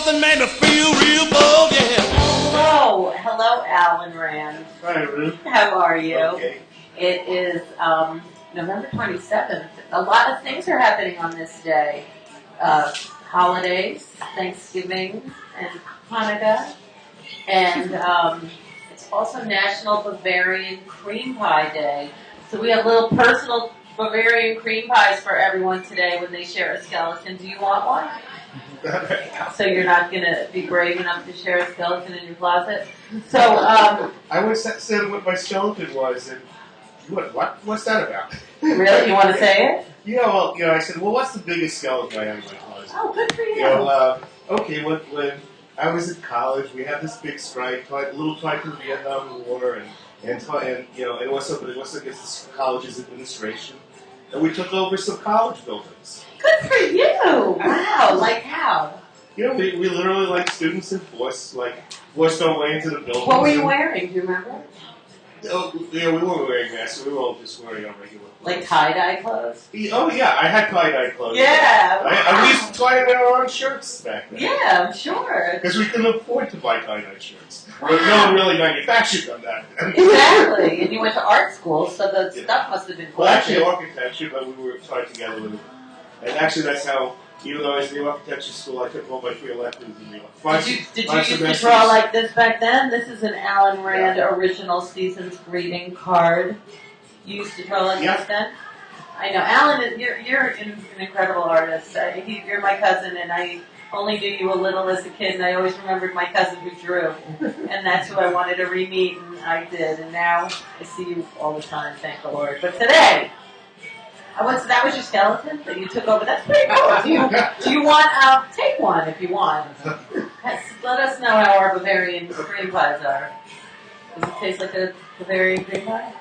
something made me feel real bold, yeah. Hello, Alan Rand. Hi, Ruth. How are you? Okay. It is November 27th. A lot of things are happening on this day. Holidays, Thanksgiving, and Hanukkah. And it's also National Bavarian Cream Pie Day. So we have little personal Bavarian cream pies for everyone today when they share a skeleton. Do you want one? So you're not going to be brave enough to share a skeleton in your closet? So I was saying what my skeleton was, and what's that about? Really? You want to say it? I said, well, what's the biggest skeleton I have in my closet? Oh, good for you. Okay, when I was in college, we had this big strike, a little fight in the Vietnam War, and it was against the college's administration, and we took over some college buildings. Good for you! Wow, like how? We literally students forced our way into the building. What were you wearing? Do you remember? We weren't wearing masks. We were all just wearing our regular clothes. Like tie-dye clothes? Oh, yeah, I had tie-dye clothes. Yeah. I used to tie our own shirts back then. Yeah, I'm sure. Because we couldn't afford to buy tie-dye shirts. Wow. But no one really manufactured them back then. Exactly. And you went to art school, so the stuff must have been Well, actually, architecture, but we were tied together with it. And actually, that's how, even though I was in the architecture school, I took all my free electives in New York. Did you used to draw like this back then? This is an Alan Rand original season's greeting card. You used to draw like this then? I know. Alan, you're an incredible artist. You're my cousin, and I only knew you a little as a kid, and I always remembered my cousin who drew. And that's who I wanted to re-meet, and I did. And now I see you all the time, thank the Lord. But today, so that was your skeleton that you took over? That's pretty cool. Do you want, take one if you want. Let us know how our Bavarian cream pies are. Does it taste like a Bavarian cream pie?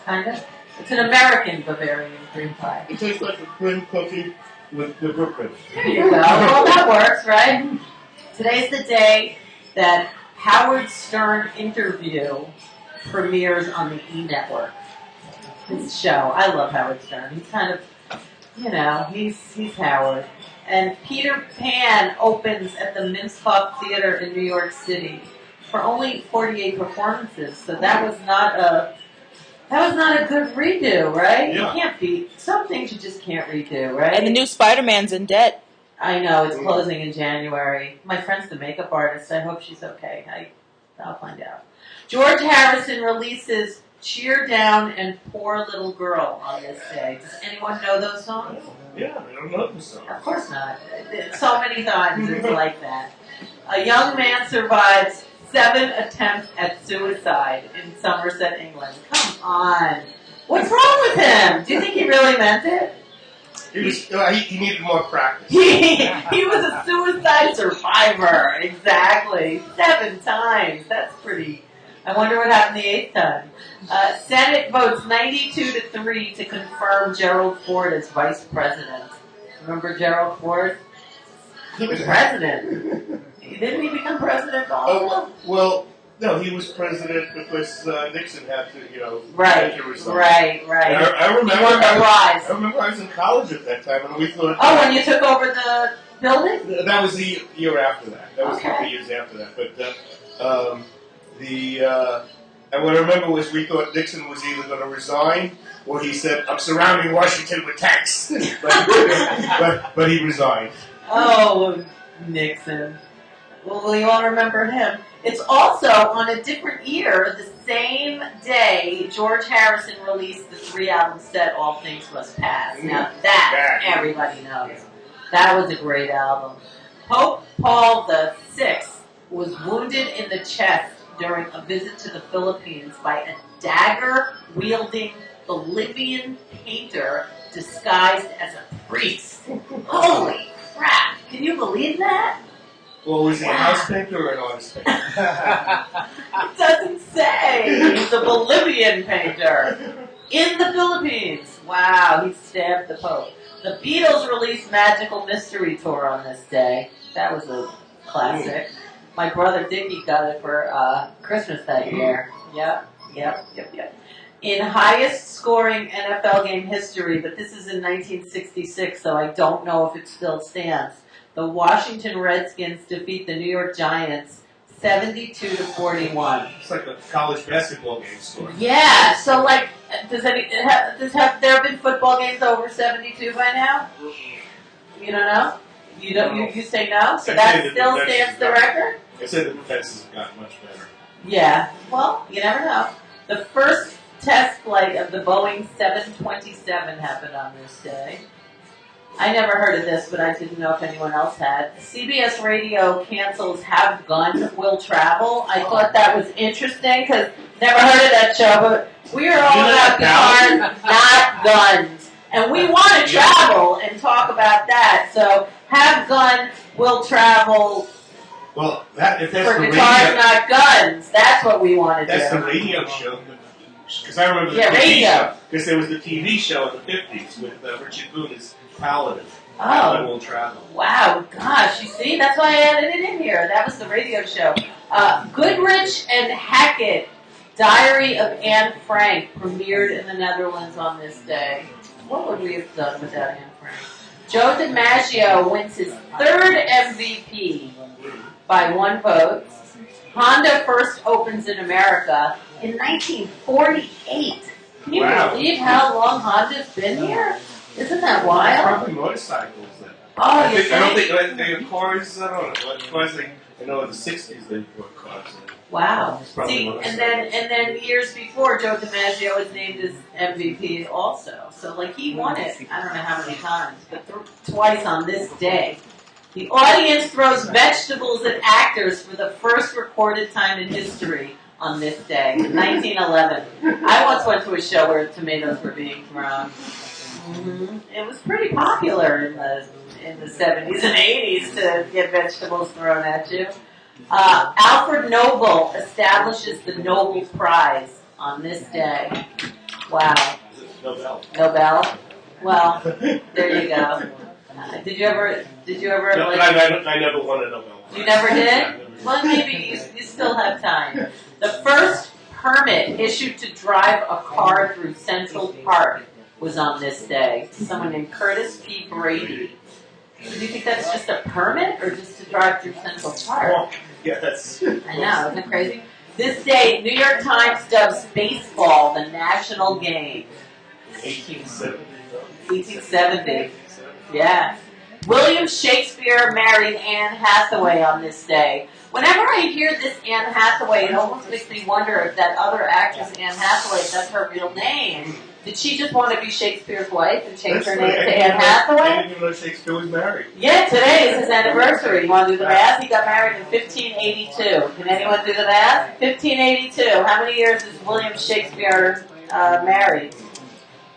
Kind of? It's an American Bavarian cream pie. It tastes like a cream cookie with the whipped. There you go. Well, that works, right? Today's the day that Howard Stern interview premieres on the E! Network. His show. I love Howard Stern. He's kind of, he's Howard. And Peter Pan opens at the Mintz Theater in New York City for only 48 performances. So that was not a good redo, right? Yeah. You can't beat some things you just can't redo, right? And the new Spider-Man's in debt. I know, it's closing in January. My friend's the makeup artist. I hope she's okay. I'll find out. George Harrison releases Cheer Down and Poor Little Girl on this day. Does anyone know those songs? Yeah, I don't know the song. Of course not. So many times it's like that. A young man survives 7 attempts at suicide in Somerset, England. Come on. What's wrong with him? Do you think he really meant it? He needed more practice. He was a suicide survivor. Exactly. 7 times. That's pretty... I wonder what happened the 8th time. Senate votes 92-3 to confirm Gerald Ford as vice president. Remember Gerald Ford? He was president. Didn't he become president also? Well, no, he was president because Nixon had to, Right. Right. I remember. He won the prize. I remember I was in college at that time, and we thought. Oh, when you took over the building? That was the year after that. That was a couple years after that. But and what I remember was we thought Nixon was either going to resign or he said, "I'm surrounding Washington with tanks," but he resigned. Oh, Nixon. Well, we all remember him. It's also on a different year, the same day, George Harrison released the 3-album set, All Things Must Pass. Now that everybody knows. That was a great album. Pope Paul VI was wounded in the chest during a visit to the Philippines by a dagger-wielding Bolivian painter disguised as a priest. Holy crap! Can you believe that? Well, was he a house painter or an artist painter? It doesn't say. He's a Bolivian painter in the Philippines. Wow, he stabbed the Pope. The Beatles released Magical Mystery Tour on this day. That was a classic. My brother Dickie got it for Christmas that year. Yep. In highest scoring NFL game history, but this is in 1966, so I don't know if it still stands. The Washington Redskins defeat the New York Giants 72-41. It's like a college basketball game score. Yeah, so like, have there been football games over 72 by now? You don't know? You don't. You say no? So that still stands the record? I said the defenses have gotten much better. Yeah. Well, you never know. The first test flight of the Boeing 727 happened on this day. I never heard of this, but I didn't know if anyone else had. CBS Radio cancels Have Gun Will Travel. I thought that was interesting because never heard of that show, but we are all about guitars, not guns. And we want to travel and talk about that. So Have Gun Will Travel. Well, if that's for the guitars, radio, not guns. That's what we want to do. that's the radio show. Because I remember the TV radio. show. Because there was the TV show in the 50s with Richard Boone as Paladin. Oh. Will Travel. Wow, gosh, you see? That's why I added it in here. That was the radio show. Goodrich and Hackett, Diary of Anne Frank, premiered in the Netherlands on this day. What would we have done without Anne Frank? Joe DiMaggio wins his third MVP by 1 vote. Honda first opens in America in 1948. Can you believe how long Honda's been here? Isn't that wild? Probably motorcycles then. Oh, I you don't think? think they have cars. I don't know. Cars, I know in the 60s they brought cars in. Wow. Probably See, motorcycles. and then years before, Joe DiMaggio was named as MVP also. So like he won it. I don't know how many times, but twice on this day. The audience throws vegetables at actors for the first recorded time in history on this day, 1911. I once went to a show where tomatoes were being thrown. Mm-hmm. It was pretty popular in the 70s and 80s to get vegetables thrown at you. Alfred Nobel establishes the Nobel Prize on this day. Wow. Nobel. Nobel? Well, there you go. Did you ever? No, I never won a Nobel Prize. You never did? Well, maybe you still have time. The first permit issued to drive a car through Central Park was on this day. Someone named Curtis P. Brady. So do you think that's just a permit or just to drive through Central Park? Well, yeah, that's... I know, isn't it crazy? This day, New York Times dubs baseball the national game. 1870. 1870. Yeah. William Shakespeare married Anne Hathaway on this day. Whenever I hear this Anne Hathaway, it almost makes me wonder if that other actress, Anne Hathaway, if that's her real name. Did she just want to be Shakespeare's wife and change her name to Anne Hathaway? I didn't even know Shakespeare was married. Yeah, today is his anniversary. You want to do the math? He got married in 1582. Can anyone do the math? 1582. How many years is William Shakespeare married?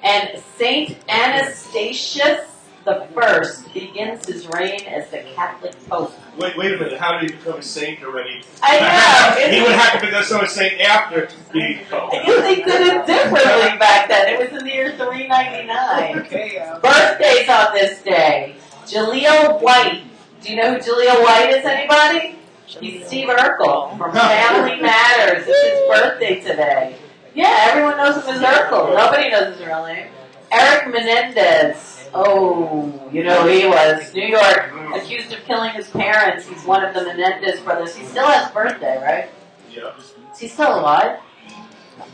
And Saint Anastasius I begins his reign as the Catholic Pope. Wait a minute. How did he become a saint already? I know. He would have to become a saint after being Pope. I guess they did it differently back then. It was in the year 399. Birthdays on this day. Jaleel White. Do you know who Jaleel White is, anybody? He's Steve Urkel from Family Matters. It's his birthday today. Yeah, everyone knows him as Urkel. Nobody knows his real name. Eric Menendez. Oh, you know who he was. New York, accused of killing his parents. He's one of the Menendez brothers. He still has birthday, right? Yeah. Is he still alive?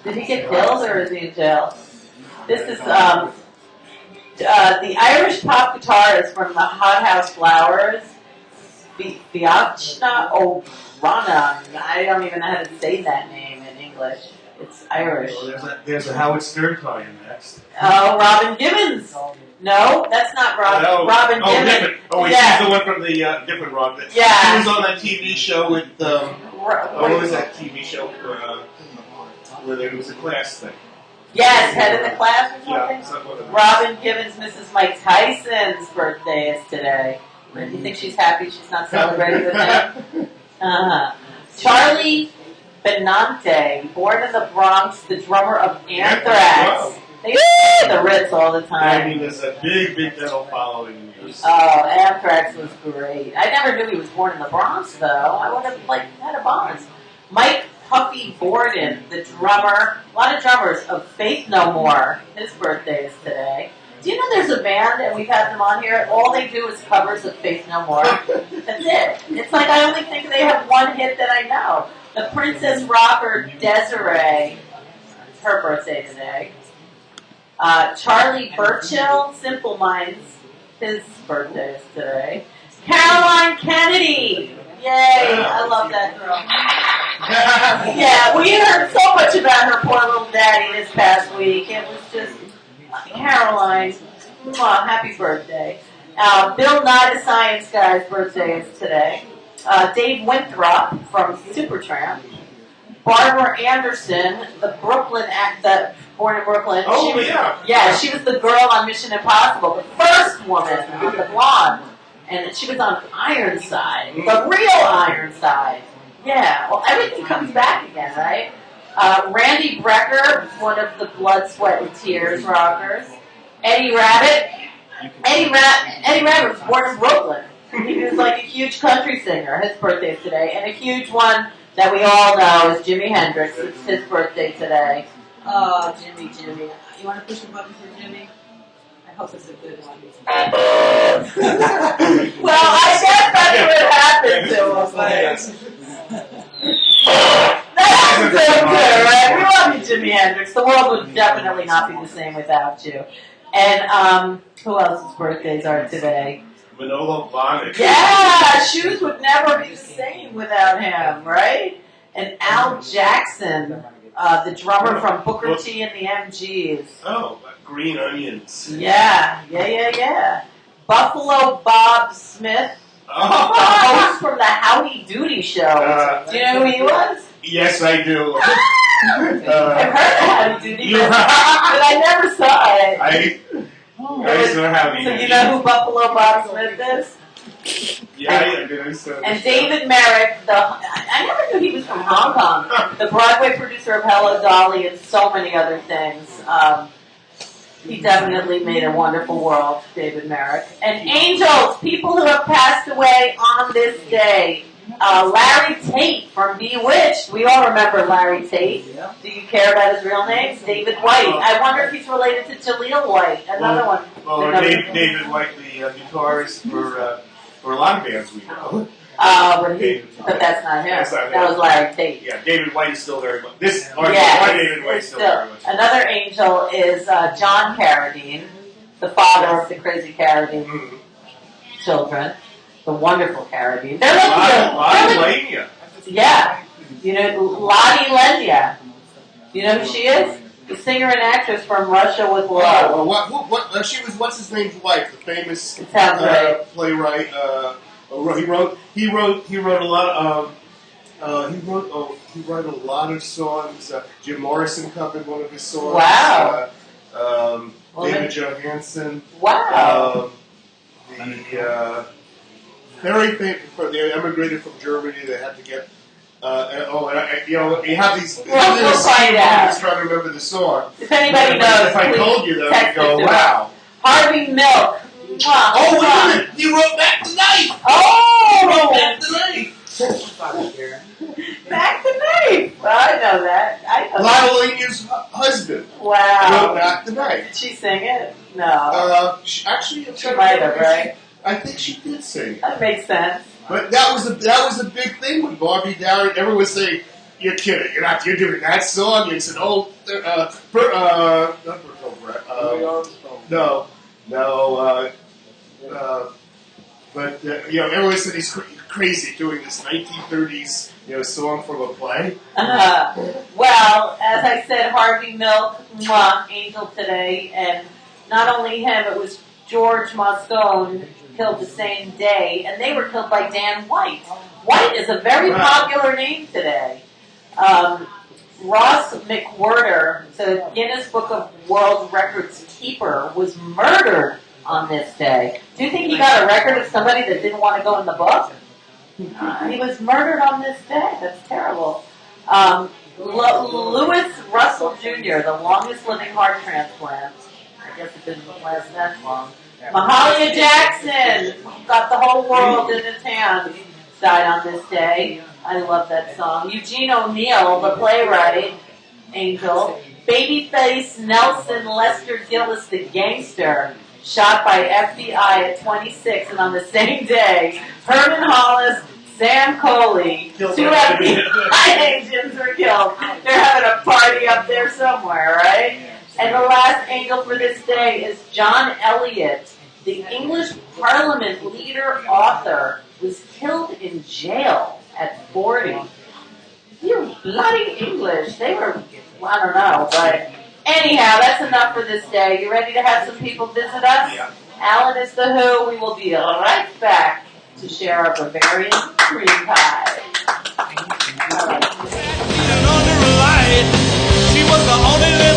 Did he get killed or is he in jail? This is the Irish pop guitarist from the Hot House Flowers, Fiachna O'Brana. I don't even know how to say that name in English. It's Irish. Well, there's a Howard Stern tie-in next. Oh, Robin Gibbons. No, that's not Robin. Robin Gibbons. Different. Oh, wait, Yeah. she's the one from the different Robin. Yeah. She was on that TV show with, what was that TV show where there was a class thing? Yes, head of the class or Yeah, something. something. Robin Gibbons, Mrs. Mike Tyson's birthday is today. Do you think she's happy she's not celebrating with him? Charlie Benante, born in the Bronx, the drummer of Anthrax. They say the Ritz all the I time. mean, there's a big dental following in the US. Oh, Anthrax was great. I never knew he was born in the Bronx, though. I would have had a bond. Mike Puffy Borden, the drummer, a lot of drummers of Faith No More. His birthday is today. Do you know there's a band, and we've had them on here, all they do is covers of Faith No More? That's it. It's like I only think they have one hit that I know. The Princess Rocker Desiree, it's her birthday today. Charlie Burchill, Simple Minds, his birthday is today. Caroline Kennedy, yay, I love that girl. Yeah, we heard so much about her poor little daddy this past week. It was just, Caroline, happy birthday. Bill Nye the Science Guy's birthday is today. Dave Winthrop from Supertramp. Barbara Anderson, the Brooklyn actor, born in Brooklyn. Oh, Yeah, she was the girl on Mission Impossible, the first woman, the blonde. And she was on Ironside, the real Ironside. Yeah, well, everything comes back again, right? Randy Brecker, one of the Blood, Sweat, and Tears rockers. Eddie Rabbitt. Eddie Rabbitt was born in Brooklyn. He was like a huge country singer. His birthday is today. And a huge one that we all know is Jimi Hendrix. It's his birthday today. Oh, Jimmy. You want to push the button for Jimmy? I hope it's a good one. Well, I guess that's what happened to him. That's good, right? We love you, Jimi Hendrix. The world would definitely not be the same without you. And who else's birthdays are today? Manolo Blahnik. Yeah, shoes would never be the same without him, right? And Al Jackson, the drummer from Booker T and the MGs. Oh, Green Onions. Yeah. Buffalo Bob Smith, the host from the Howdy Doody Show. Do you know who he was? Yes, I do. I've heard of Howdy Doody, but I never saw it. I saw Howdy. So you know who Buffalo Bob Smith is? Yeah, I did. I saw And David Merrick, I never knew he was from Hong Kong, the Broadway producer of Hello Dolly and so many other things. He definitely made a wonderful world, David Merrick. And angels, people who have passed away on this day. Larry Tate from Bewitched. We all remember Larry Tate. Do you care about his real name? David White. I wonder if he's related to Jaleel White, another one. David White, the guitarist for a lot of bands we know. But that's not him. That was Larry Tate. Yeah, David White is still very much. David White is still very much. Another angel is John Carradine, the father of the crazy Carradine children, the wonderful Carradine. They're Lottie Lenya. Yeah, you know Lottie Lenya. You know who she is? The singer and actress from Russia with Love. Oh, well, what? She was what's his name's wife, the famous playwright. He wrote a lot of. He wrote a lot of songs. Jim Morrison covered one of his songs. Wow. David Johansen. Wow. Very famous. They emigrated from Germany. They had to get. You have these. We'll find out. Trying to remember the song. If anybody knows, if I told you that, you'd go, "Wow." Harvey Milk. Oh, wait a minute! You wrote Back to Night. Oh, Back to Night. Back to Night. Well, I know that. Lottie Lenya's husband. Wow. Wrote Back to Night. Did she sing it? No. Actually, she might have, right? I think she did sing it. That makes sense. But that was a big thing with Bobby Darin. Everyone was saying, "You're kidding! You're doing that song." And it's an old, not Bertolt Brecht. No. But everyone said he's crazy doing this 1930s, song from a play. Well, as I said, Harvey Milk, angel today, and not only him, it was George Moscone killed the same day, and they were killed by Dan White. White is a very popular name today. Ross McWhirter, the Guinness Book of World Records keeper, was murdered on this day. Do you think he got a record of somebody that didn't want to go in the book? He was murdered on this day. That's terrible. Louis Russell Jr., the longest living heart transplant. I guess it didn't last that long. Mahalia Jackson got the whole world in his hands. died on this day. I love that song. Eugene O'Neill, the playwright, angel. Babyface Nelson Lester Gillis, the gangster, shot by FBI at 26. And on the same day, Herman Hollis, Sam Coley, two FBI agents were killed. They're having a party up there somewhere, right? And the last angel for this day is John Eliot, the English Parliament leader author, was killed in jail at 40. You bloody English. They were, I don't know, but anyhow, that's enough for this day. You ready to have some people visit us? Yeah. AlaN is the Who. We will be right back to share our Bavarian cream pie. Under a light, she was the only